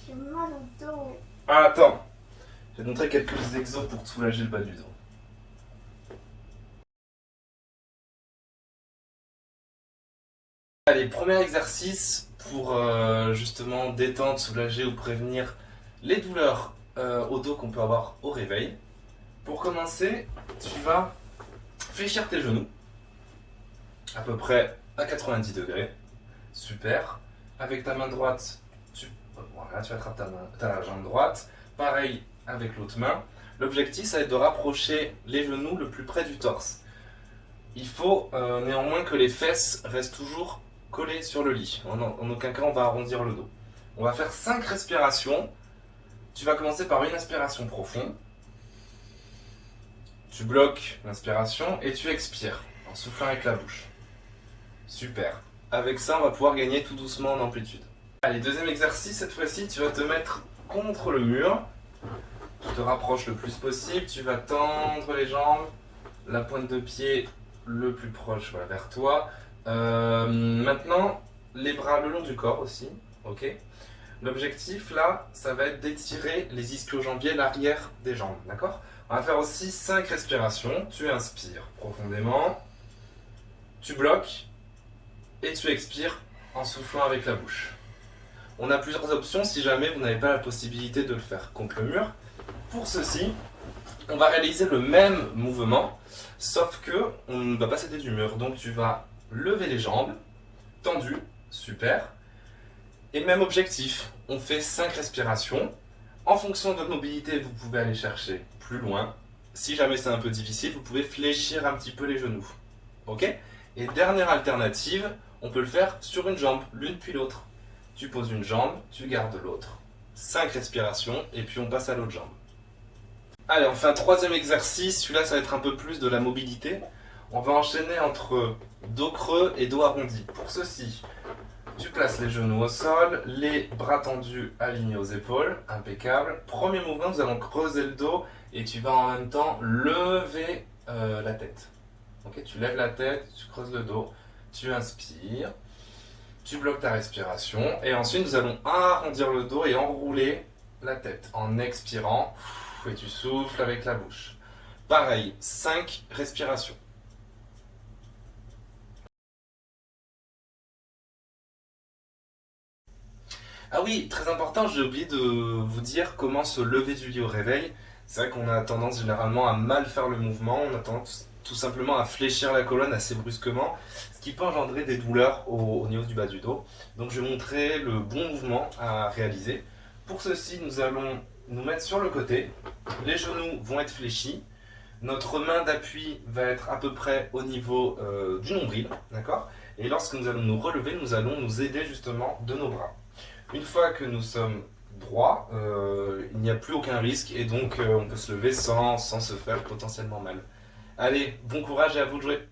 J'ai mal au dos. Ah, attends, je vais te montrer quelques exos pour te soulager le bas du dos. Allez, premier exercice pour justement détendre, soulager ou prévenir les douleurs au dos qu'on peut avoir au réveil. Pour commencer, tu vas fléchir tes genoux, à peu près à 90 degrés. Super. Avec ta main droite, voilà, tu attrapes ta jambe droite. Pareil avec l'autre main. L'objectif, ça va être de rapprocher les genoux le plus près du torse. Il faut néanmoins que les fesses restent toujours collées sur le lit. En aucun cas, on va arrondir le dos. On va faire 5 respirations. Tu vas commencer par une inspiration profonde. Tu bloques l'inspiration et tu expires en soufflant avec la bouche. Super. Avec ça, on va pouvoir gagner tout doucement en amplitude. Allez, deuxième exercice, cette fois-ci, tu vas te mettre contre le mur. Tu te rapproches le plus possible, tu vas tendre les jambes, la pointe de pied le plus proche voilà, vers toi. Maintenant, les bras le long du corps aussi, ok. L'objectif là, ça va être d'étirer les ischio-jambiers, l'arrière des jambes, d'accord. On va faire aussi 5 respirations. Tu inspires profondément, tu bloques et tu expires en soufflant avec la bouche. On a plusieurs options si jamais vous n'avez pas la possibilité de le faire contre le mur. Pour ceci, on va réaliser le même mouvement, sauf que on ne va pas s'aider du mur. Donc tu vas lever les jambes, tendues, super. Et même objectif, on fait 5 respirations. En fonction de votre mobilité, vous pouvez aller chercher plus loin. Si jamais c'est un peu difficile, vous pouvez fléchir un petit peu les genoux. Ok? Et dernière alternative, on peut le faire sur une jambe, l'une puis l'autre. Tu poses une jambe, tu gardes l'autre. 5 respirations et puis on passe à l'autre jambe. Allez, on fait un troisième exercice. Celui-là, ça va être un peu plus de la mobilité. On va enchaîner entre dos creux et dos arrondi. Pour ceci, tu places les genoux au sol, les bras tendus alignés aux épaules. Impeccable. Premier mouvement, nous allons creuser le dos et tu vas en même temps lever la tête. Ok, tu lèves la tête, tu creuses le dos, tu inspires, tu bloques ta respiration et ensuite nous allons arrondir le dos et enrouler la tête en expirant et tu souffles avec la bouche. Pareil, 5 respirations. Ah oui, très important, j'ai oublié de vous dire comment se lever du lit au réveil. C'est vrai qu'on a tendance généralement à mal faire le mouvement, on a tendance tout simplement à fléchir la colonne assez brusquement, ce qui peut engendrer des douleurs au niveau du bas du dos. Donc je vais montrer le bon mouvement à réaliser. Pour ceci, nous allons nous mettre sur le côté, les genoux vont être fléchis, notre main d'appui va être à peu près au niveau du nombril, d'accord. Et lorsque nous allons nous relever, nous allons nous aider justement de nos bras. Une fois que nous sommes droits, il n'y a plus aucun risque et donc on peut se lever sans se faire potentiellement mal. Allez, bon courage et à vous de jouer!